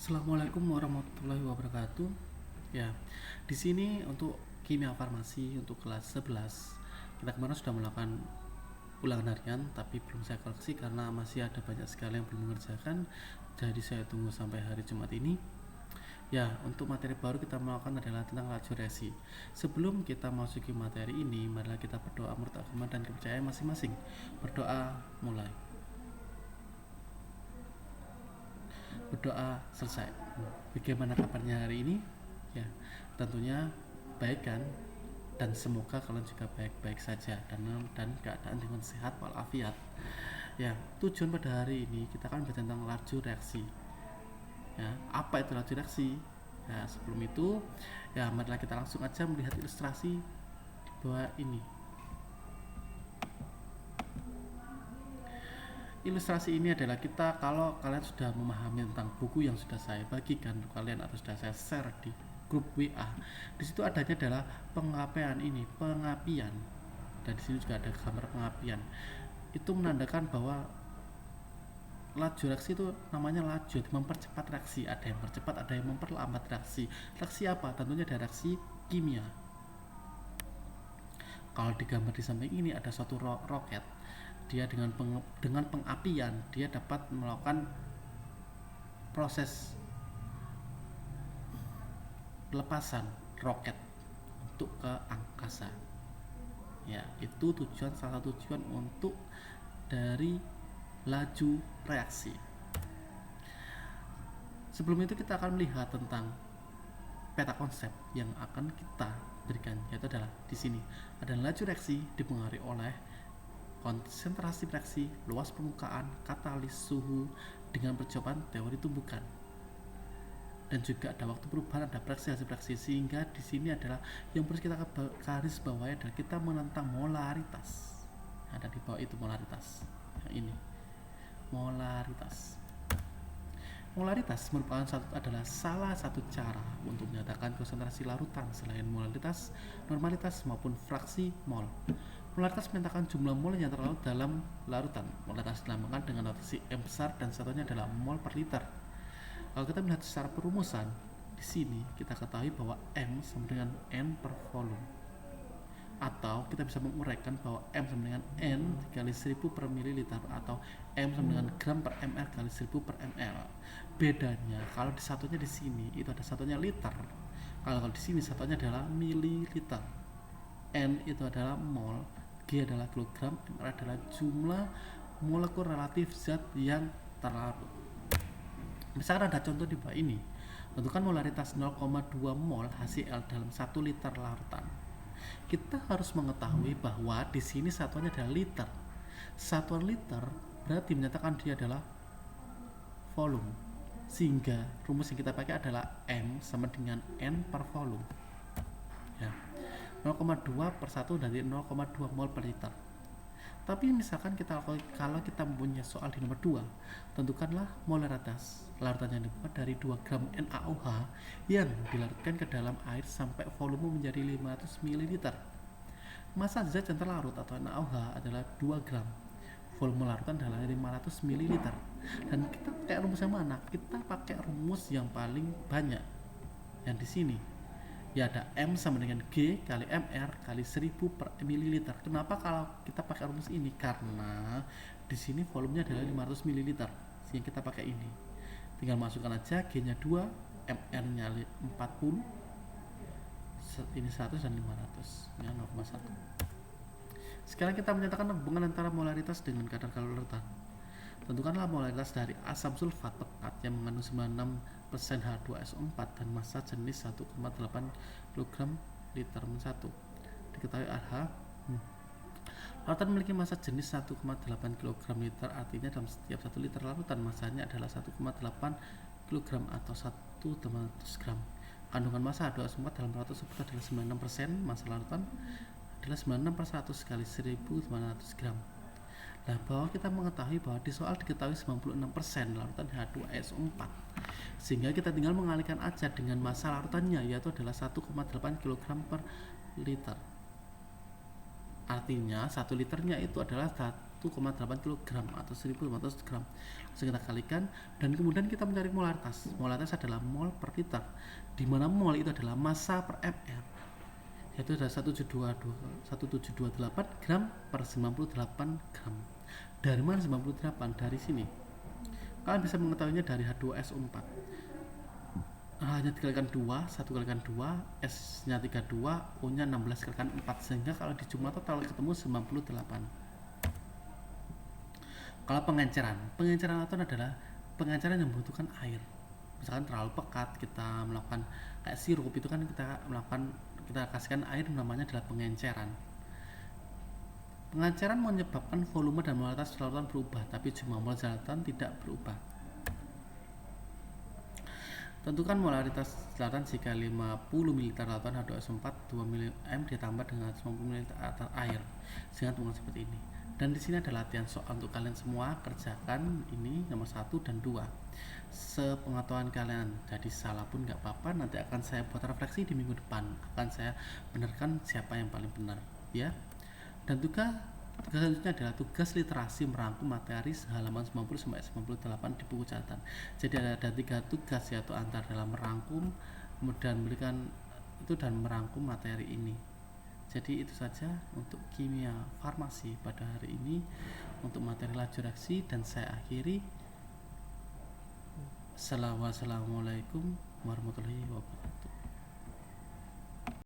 Assalamualaikum warahmatullahi wabarakatuh. Ya, di sini untuk kimia farmasi untuk kelas 11 kita kemarin sudah melakukan ulangan harian tapi belum saya koreksi karena masih ada banyak sekali yang belum mengerjakan. Jadi saya tunggu sampai hari Jumat ini. Ya, untuk materi baru kita melakukan adalah tentang laju reaksi. Sebelum kita masuki materi ini, marilah kita berdoa menurut agama dan kepercayaan masing-masing. Berdoa mulai. Berdoa selesai. Bagaimana kabarnya hari ini? Ya, tentunya baik kan? Dan semoga kalian juga baik-baik saja dan keadaan dengan sehat walafiat. Ya, tujuan pada hari ini kita akan bicara tentang laju reaksi. Ya, apa itu laju reaksi? Ya, sebelum itu, ya marilah kita langsung aja melihat ilustrasi di bawah ini. Ilustrasi ini adalah kita, kalau kalian sudah memahami tentang buku yang sudah saya bagikan untuk kalian atau sudah saya share di grup WA, di situ adanya adalah pengapian ini, pengapian, dan di sini juga ada gambar pengapian. Itu menandakan bahwa laju reaksi itu namanya laju, mempercepat reaksi. Ada yang percepat, ada yang memperlambat reaksi. Reaksi apa? Tentunya ada reaksi kimia. Kalau digambar di samping ini ada suatu roket. Dia dengan pengapian dia dapat melakukan proses pelepasan roket untuk ke angkasa. Ya, itu salah satu tujuan untuk dari laju reaksi. Sebelum itu kita akan melihat tentang peta konsep yang akan kita berikan, yaitu adalah di sini ada laju reaksi dipengaruhi oleh konsentrasi reaksi, luas permukaan, katalis, suhu dengan percobaan teori tumbukan. Dan juga ada waktu perubahan, ada reaksi hasil reaksi, sehingga di sini adalah yang perlu kita garis bawahi adalah kita menentang molaritas. Ada di bawah itu molaritas. Yang ini molaritas. Molaritas merupakan adalah salah satu cara untuk menyatakan konsentrasi larutan selain molaritas, normalitas maupun fraksi mol. Molaritas menyatakan jumlah mol yang terlarut dalam larutan. Molaritas dilambangkan dengan notasi M besar dan satunya adalah mol per liter. Kalau kita melihat secara perumusan, di sini kita ketahui bahwa M sama dengan N per volume. Atau kita bisa menguraikan bahwa M sama dengan N dikali 1000 per mililiter atau M sama dengan gram per ml kali 1000 per ml. Bedanya kalau di satunya di sini itu ada satunya liter. Kalau di sini satunya adalah mililiter. N itu adalah mol, G adalah kilogram, ml adalah jumlah molekul relatif zat yang terlarut. Misalkan ada contoh di bawah ini. Tentukan molaritas 0,2 mol HCl dalam 1 liter larutan. Kita harus mengetahui bahwa di sini satuannya adalah liter. Satuan liter berarti menyatakan dia adalah volume. Sehingga rumus yang kita pakai adalah M sama dengan N per volume. Ya. 0,2 per 1 dari 0,2 mol per liter. Tapi misalkan kalau kita mempunyai soal di nomor 2, tentukanlah molaritas larutan yang dibuat dari 2 gram NaOH yang dilarutkan ke dalam air sampai volume menjadi 500 ml. Massa zat yang terlarut atau NaOH adalah 2 gram. Volume larutan adalah 500 ml. Dan kita pakai rumus yang mana? Kita pakai rumus yang paling banyak. Yang di sini ya ada M sama dengan G kali MR kali 1000 per mililiter. Kenapa kalau kita pakai rumus ini? Karena di sini volumenya adalah 500 ml, sehingga kita pakai ini. Tinggal masukkan aja G-nya 2, MR-nya 40, ini 100 dan 500, ya 0,1. Sekarang kita menyatakan hubungan antara molaritas dengan kadar larutan. Tentukanlah molaritas dari asam sulfat pekat yang mengandung 96% H2SO4 dan massa jenis 1,8 kg liter men 1. Diketahui RH larutan memiliki massa jenis 1,8 kg liter, artinya dalam setiap 1 liter larutan massanya adalah 1,8 kg atau 1/100 gram. Kandungan massa H2SO4 dalam larutan tersebut adalah 96%, massa larutan adalah 96/100 kali 1900 gram. Nah, bahwa kita mengetahui bahwa di soal diketahui 96% larutan H2SO4, sehingga kita tinggal mengalihkan aja dengan massa larutannya, yaitu adalah 1,8 kg per liter. Artinya 1 liternya itu adalah 1,8 kg atau 1500 gram. Langsung kita kalikan dan kemudian kita mencari molaritas. Molaritas adalah mol per liter, di mana mol itu adalah massa per ml, yaitu adalah 1728 gram per 98 gram. Dari mana 98? Dari sini. Kalian bisa mengetahuinya dari H2SO4. Hanya dikalikan 2, 1 kalikan 2, S nya 32, O nya 16 kalikan 4, sehingga kalau di jumlah total ketemu 98. Kalau pengenceran aton adalah pengenceran yang membutuhkan air. Misalkan terlalu pekat, kita melakukan kayak sirup itu kan kita kasihkan air, namanya adalah pengenceran. Pengenceran menyebabkan volume dan molaritas lautan berubah, tapi jumlah mol lautan tidak berubah. Tentukan molaritas lautan jika 50 ml lautan H2SO4 2 ml ditambah dengan 150 ml air, sehingga temukan seperti ini. Dan di sini ada latihan soal untuk kalian semua, kerjakan ini nomor 1 dan 2 sepengetahuan kalian. Jadi salah pun nggak apa-apa, nanti akan saya buat refleksi di minggu depan, akan saya benarkan siapa yang paling benar ya. Dan tugas selanjutnya adalah tugas literasi merangkum materi halaman 90-98 di buku catatan. Jadi ada 3 tugas, yaitu antara dalam merangkum, kemudian memberikan itu dan merangkum materi ini. Jadi itu saja untuk kimia farmasi pada hari ini untuk materi laju reaksi, dan saya akhiri. Assalamualaikum warahmatullahi wabarakatuh.